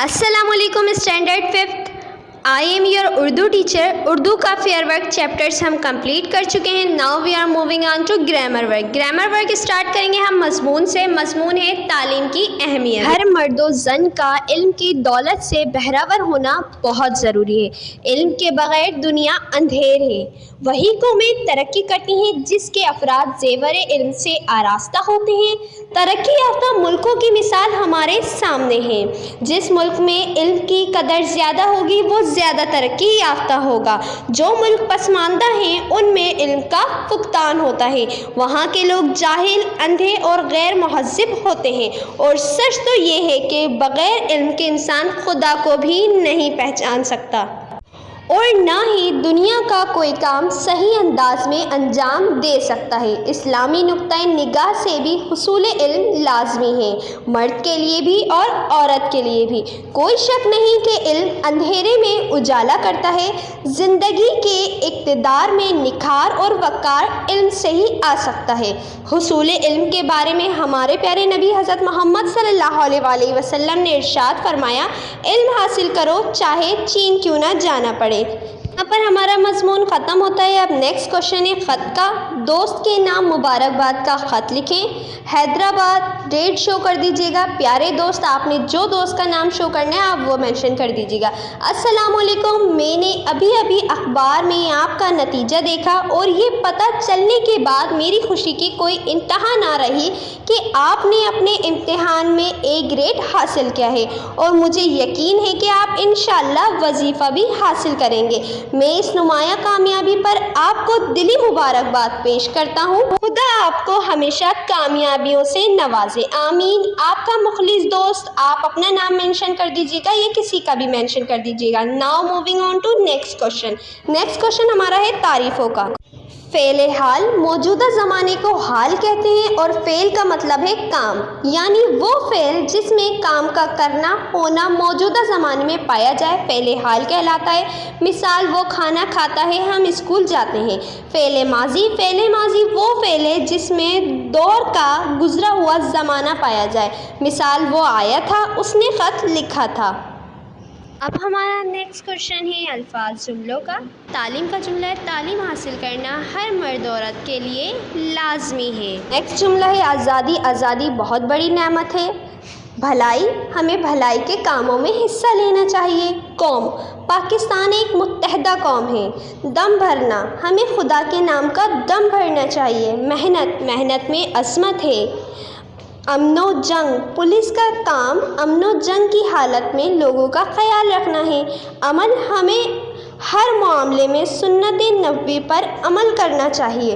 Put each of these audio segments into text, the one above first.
अस्सलाम वालेकुम standard fifth. I am your Urdu teacher. Urdu का फेयर वर्क चैप्टर्स हम कंप्लीट कर चुके हैं। Now we are moving on to grammar work. Grammar work start करेंगे हम मजमून से। मजमून है तालीम की अहमियत। हर मर्दो जन का इल्म की दौलत से बहरावर होना बहुत ज़रूरी है। इल्म के बग़ैर दुनिया अंधेर है। वही कौमें तरक्की करती हैं जिसके अफराद ज़ेवर इल्म से आरास्ता होते हैं। तरक्की याफ्ता मुल्कों की मिसाल हमारे सामने है। जिस मुल्क में इल्म की कदर ज़्यादा होगी वो ज़्यादा तरक्की याफ्ता होगा। जो मुल्क पसमानदा हैं उनमें इल्म का फुकतान होता है। वहाँ के लोग जाहिल, अंधे और गैर महज़्ज़ब होते हैं। और सच तो ये है कि बग़ैर इल्म के इंसान खुदा को भी नहीं पहचान सकता और ना ही दुनिया का कोई काम सही अंदाज में अंजाम दे सकता है। इस्लामी नुक्ता निगाह से भी हुसूल इल्म लाजमी है, मर्द के लिए भी और औरत के लिए भी। कोई शक नहीं कि इल्म अंधेरे में उजाला करता है। ज़िंदगी के इक़्तिदार में निखार और वक़ार इल्म से ही आ सकता है। हुसूल इल्म के बारे में हमारे प्यारे नबी हज़रत मोहम्मद सल्लल्लाहु अलैहि वसल्लम ने इरशाद फरमाया, इल्म हासिल करो चाहे चीन क्यों ना जाना पड़े। यहाँ पर हमारा मजमून ख़त्म होता है। अब नेक्स्ट क्वेश्चन है ख़त का। दोस्त के नाम मुबारकबाद का ख़त लिखें। हैदराबाद डेट शो कर दीजिएगा। प्यारे दोस्त, आपने जो दोस्त का नाम शो करना है आप वो मेंशन कर दीजिएगा। अस्सलाम वालेकुम, मैंने अभी अभी अखबार में आपका नतीजा देखा और ये पता चलने के बाद मेरी खुशी की कोई इंतहा ना रही कि आपने अपने इम्तिहान में ए ग्रेड हासिल किया है और मुझे यकीन है कि आप इंशाअल्लाह वजीफ़ा भी हासिल करेंगे। मैं इस नुमाया कामयाबी पर आपको दिली मुबारकबाद पेश करता हूँ। खुदा आपको हमेशा कामयाबियों से नवाजे, आमीन। आपका मुखलिस दोस्त, आप अपना नाम मेंशन कर दीजिएगा या किसी का भी मेंशन कर दीजिएगा। Now moving on to next question. Next question हमारा है तारीफ़ों का। फ़ेल हाल मौजूदा ज़माने को हाल कहते हैं और फ़ेल का मतलब है काम, यानी वो फ़ेल जिसमें काम का करना होना मौजूदा ज़माने में पाया जाए फ़ेल हाल कहलाता है। मिसाल, वो खाना खाता है, हम स्कूल जाते हैं। फ़ेल माजी वो फ़ेल है जिसमें दौर का गुज़रा हुआ ज़माना पाया जाए। मिसाल, वो आया था, उसने ख़त लिखा था। अब हमारा नेक्स्ट क्वेश्चन है अल्फाज जुमलों का। तालीम का जुमला है, तालीम हासिल करना हर मर्द औरत के लिए लाजमी है। नेक्स्ट जुमला है आज़ादी। आज़ादी बहुत बड़ी नेमत है। भलाई, हमें भलाई के कामों में हिस्सा लेना चाहिए। कौम, पाकिस्तान एक मुत्तहदा कौम है। दम भरना, हमें खुदा के नाम का दम भरना चाहिए। मेहनत, मेहनत में अज़मत है। अमनो जंग, पुलिस का काम अमनो जंग की हालत में लोगों का ख्याल रखना है। अमल, हमें हर मामले में सुन्नत नबवी पर अमल करना चाहिए।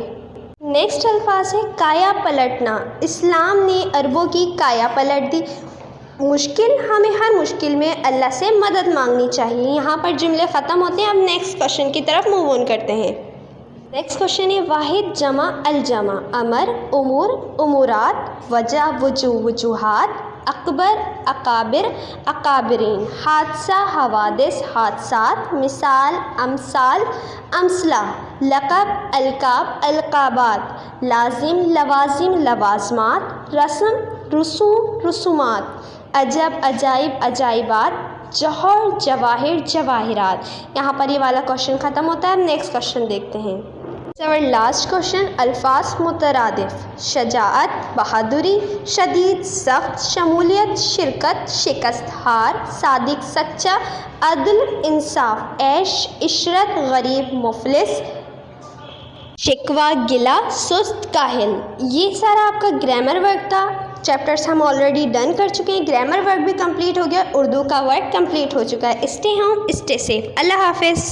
नेक्स्ट अल्फाज है काया पलटना। इस्लाम ने अरबों की काया पलट दी। मुश्किल, हमें हर मुश्किल में अल्लाह से मदद मांगनी चाहिए। यहाँ पर जुमले ख़त्म होते हैं। अब नेक्स्ट क्वेश्चन की तरफ मूव ऑन करते हैं। नेक्स्ट क्वेश्चन है वाहिद जमा अल जमा। अमर, उमूर, उमूरात, वजह, वजूहात, अकबर, अकाबिर, अकाबरीन, हादसा, हवादिस, हादसात। मिसाल, अमसाल, अमसला, लक़ब, अलक़ाब, अलक़ाबात, लाजिम, लवाजिम, लवाज़मात, रस्म, रसूम, रसूमात, अजब, अजाइब, अजाइबात, जौहर, जवाहिर, जवाहिरात। यहाँ पर ये वाला क्वेश्चन ख़त्म होता है। नेक्स्ट क्वेश्चन देखते हैं। और लास्ट क्वेश्चन अल्फाज मुतरादिफ। शजाअत, बहादुरी, शदीद, सख्त, शमूलियत, शिरकत, शिकस्त, हार, सादिक, सच्चा, अदल, इंसाफ, ऐश, इशरत, गरीब, मुफलिस, शिकवा, गिला, सुस्त, काहिल। ये सारा आपका ग्रामर वर्क था। चैप्टर्स हम ऑलरेडी डन कर चुके हैं। ग्रामर वर्क भी कंप्लीट हो गया, उर्दू का वर्क कंप्लीट हो चुका है। Stay home, stay safe. Allah हाफिज़।